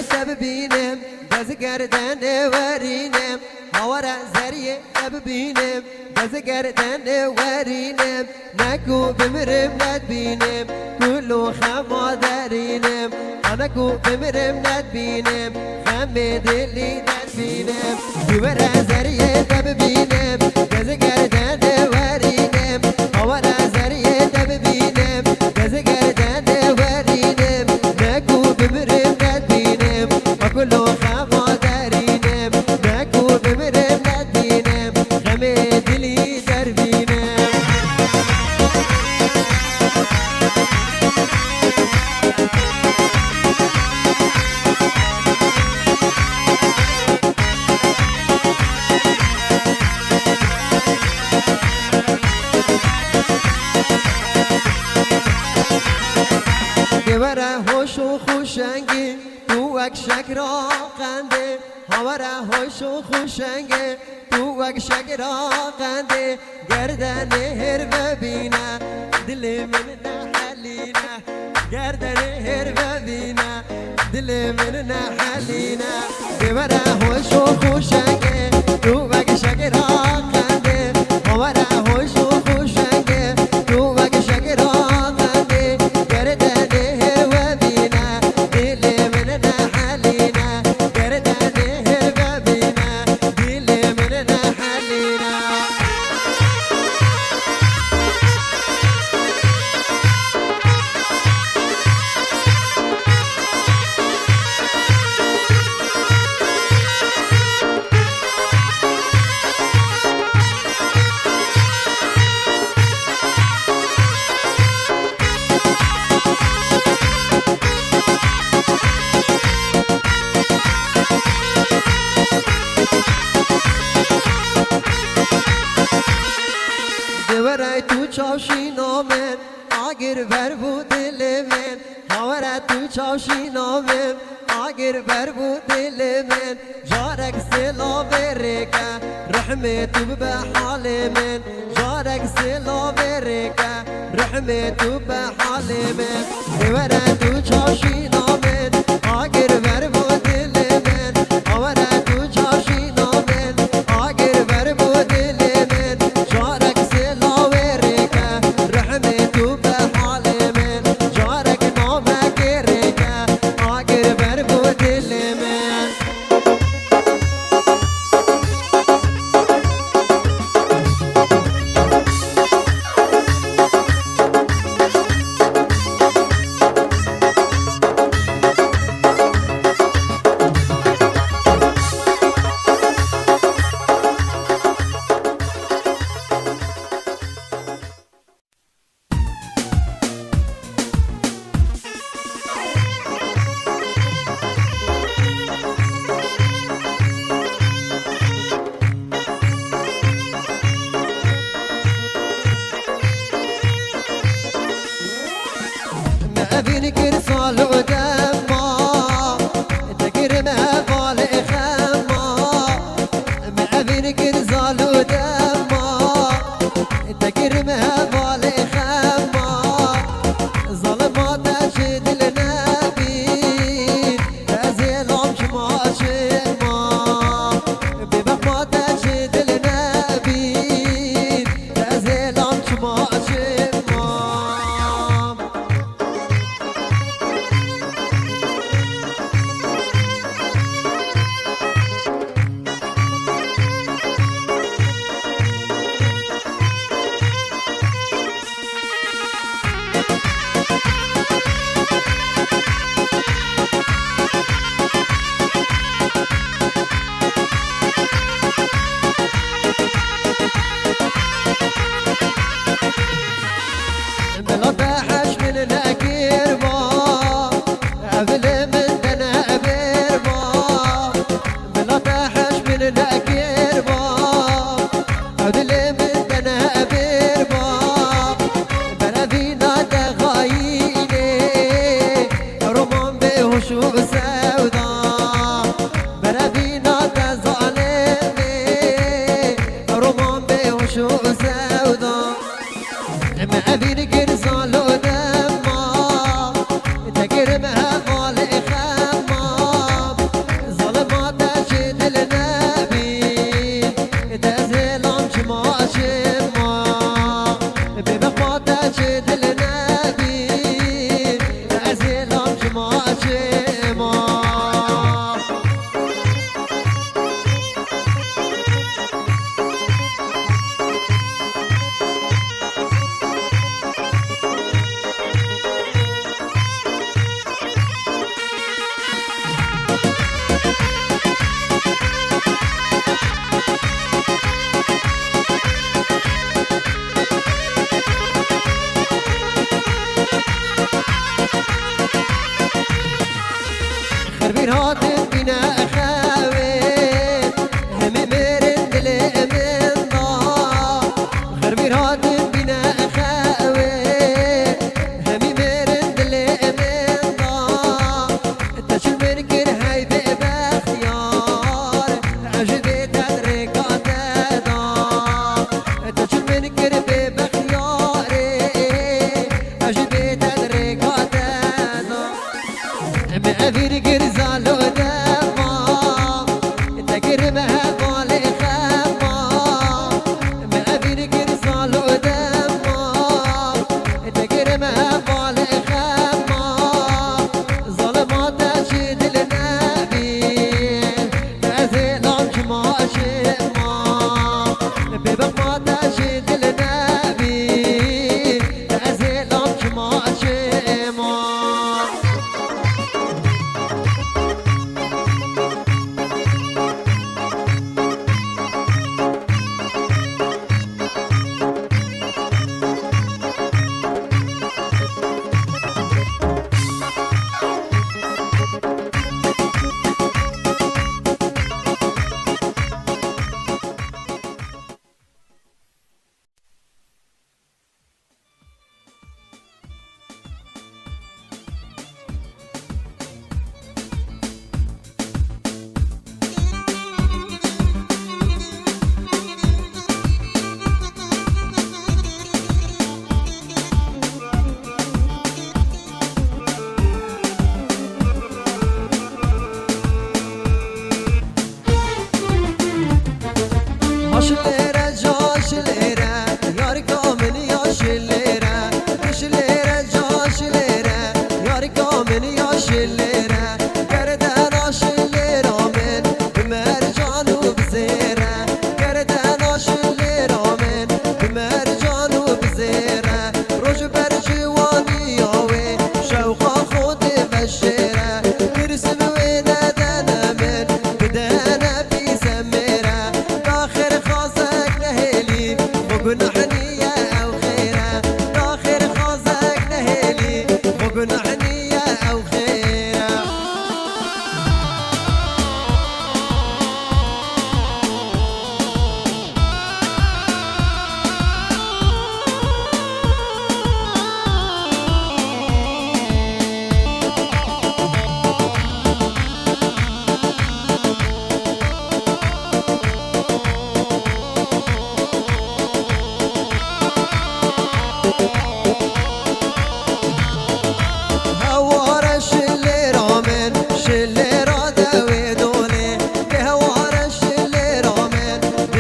تببینم دز گردن ورینم هوارا زریه تببینم دز گردن ورینم نکو بمرم ندبینم کلو خما دارینم نکو بمرم ندبینم خم دلی ندبینم هوارا زریه تببینم دز گردن ورینم هوارا زریه تببینم دز گردن ورینم نکو بمرم ندبینم کلو خما دارینم نکو بمرم ندبینم خم دلی دربینم دوره هوش و خوشنگی تو اکشک را قنده هواره هوش و خوشنگی تو اکشک را قنده گردن هر ببینه دل من نحلینه گردن هر ببینه دل من نحلینه دوره هوش و خوشنگی تو اکشک را قنده هواره هوش و خوشنگی تو اکشک را قنده گردن دوره تو چاوشی نامن آگر بر بود دل من هواره تو چاوشی نامن آگر بر بود دل من جارک سلا برکه رحمت به حال من جارک سلا برکه رحمت به حال من دوره تو چاوشی نامن آگر بر بود دل من هواره تو چاوشی نامن آگر بر بود دل من جارک أبين كرسال ودما تكرمها بالي خما ما أبين كرسال ودما تكرمها بالي خما ظلمات أجد النبي أزيلهم شما شما بمقمات أجد النبي أزيلهم شما شما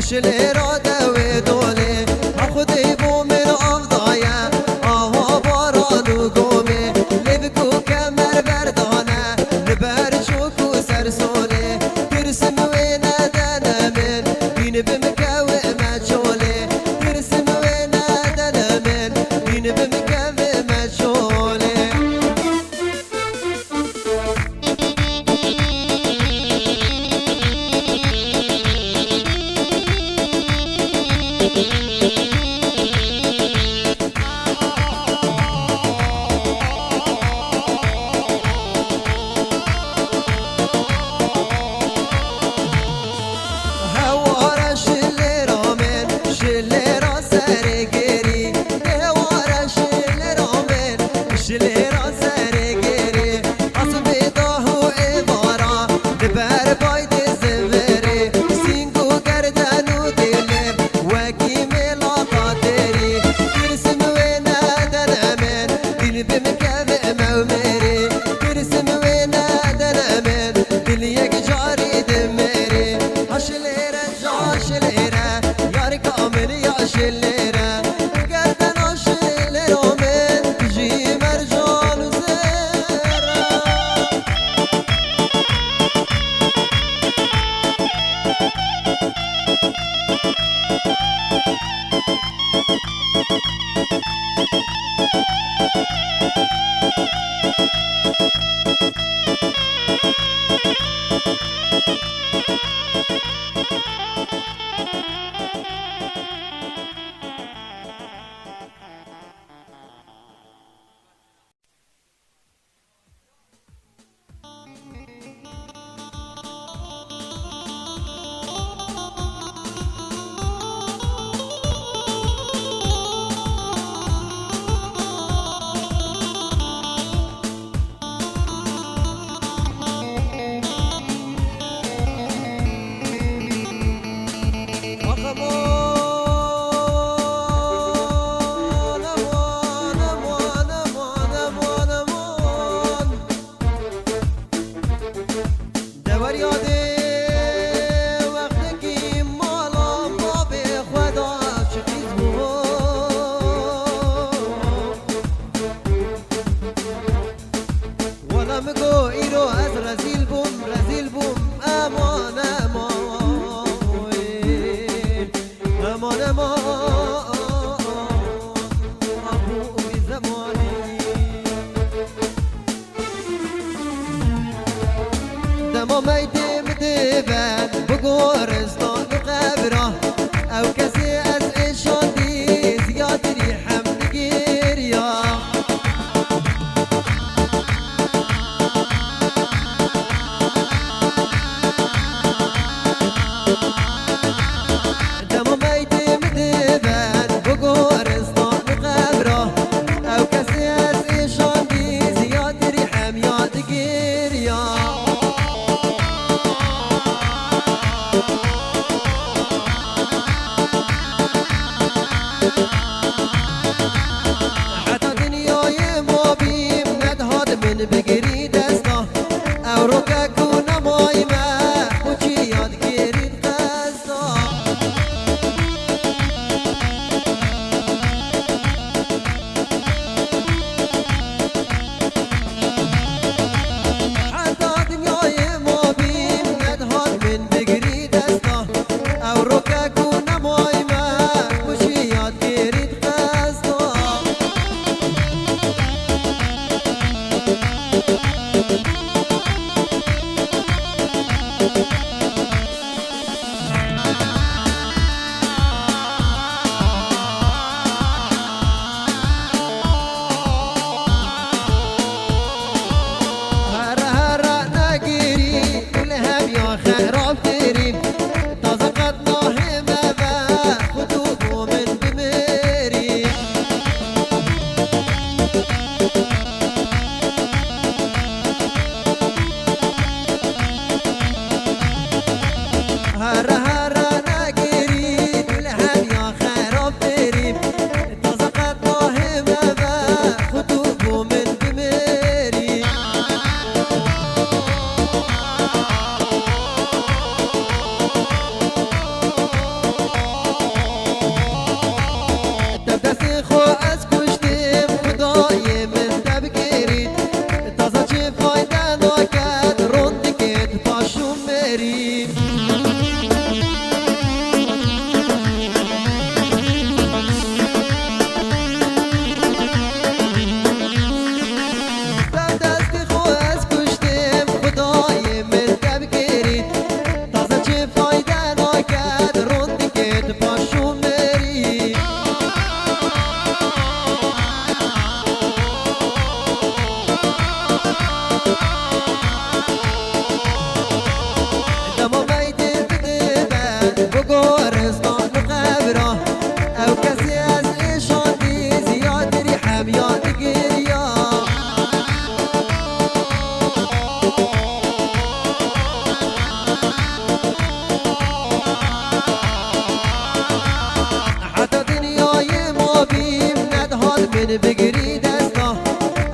شلی را دوی دوله خودی بو من افضایه آوا باران و گومه لبکو کمر بردانه لبر چوکو سرسوله ترسم و ندن من بین بمکو مجوله ترسم و ندن من بین بمکو مجوله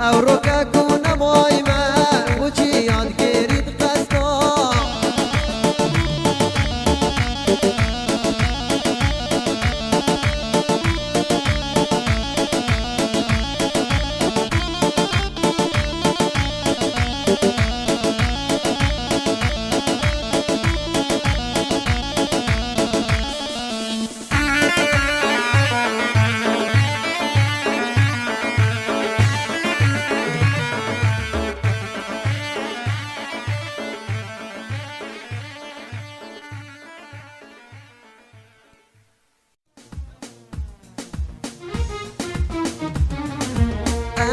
او روکا کونه مای من و چی یاد گیرید قصدا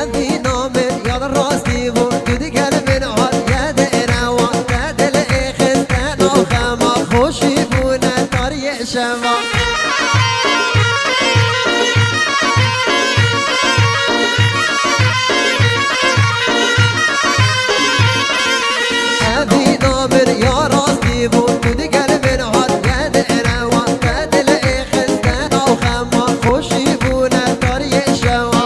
أبي نامر يا الراستي بو قد قلب العال يا دينا وقت الإخس أنا خما خوشي بونا طريق شما أبي نامر يا راستي بو قد قلب العال يا دينا وقت الإخس أنا خما خوشي بونا طريق شما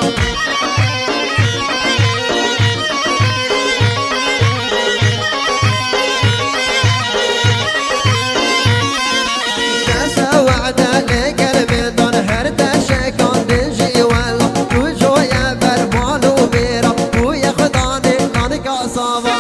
وعدا لقلبي دون هردا شكون بنجي ولا وجويا برمال وبيرا وياخداني كان قصابة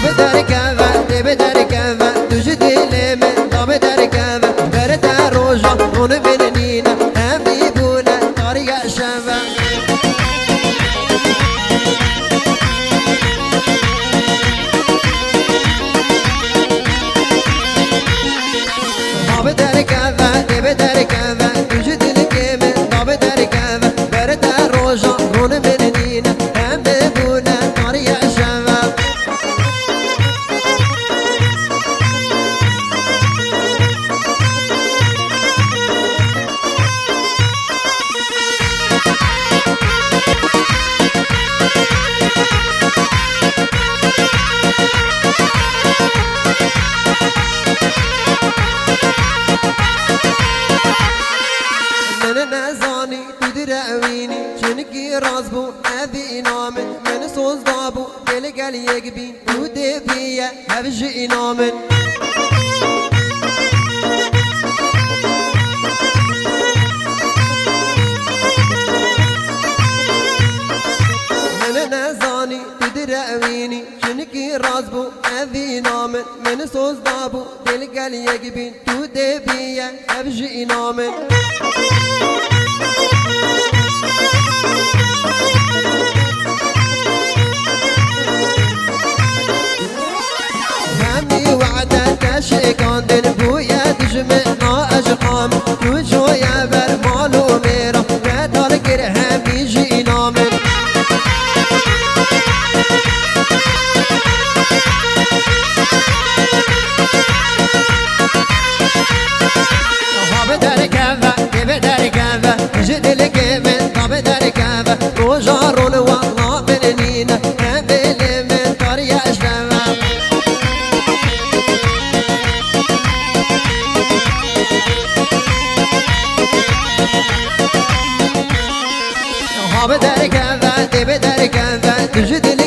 بدر كذا بدر كذا تجدي لي من بدر كذا بردا روجا ونبنينا حبيبونا طريق شباب بدر كذا بدر كذا تجد لك من بدر كذا برد روجا رون منينا هم بونا طريق شباب نزانی تو درعوینی چنکی راز بو ابی نامن من سوز دابو دل گل یک بین تو دفیه هفجی نامن من نزانی تو درعوینی چنکی راز بو ابی نامن من سوز دابو دل گل یک بین تو دفیه هفجی نامن شكان دن بويا دجمنا أجقام وجويا برمال وميرا كدار كرهم يجي نامن بدر كذا بدر كذا جد لك من بدر كذا وجارون والله منينا قبل من طريق شباب بدر كذا بدر كذا تجد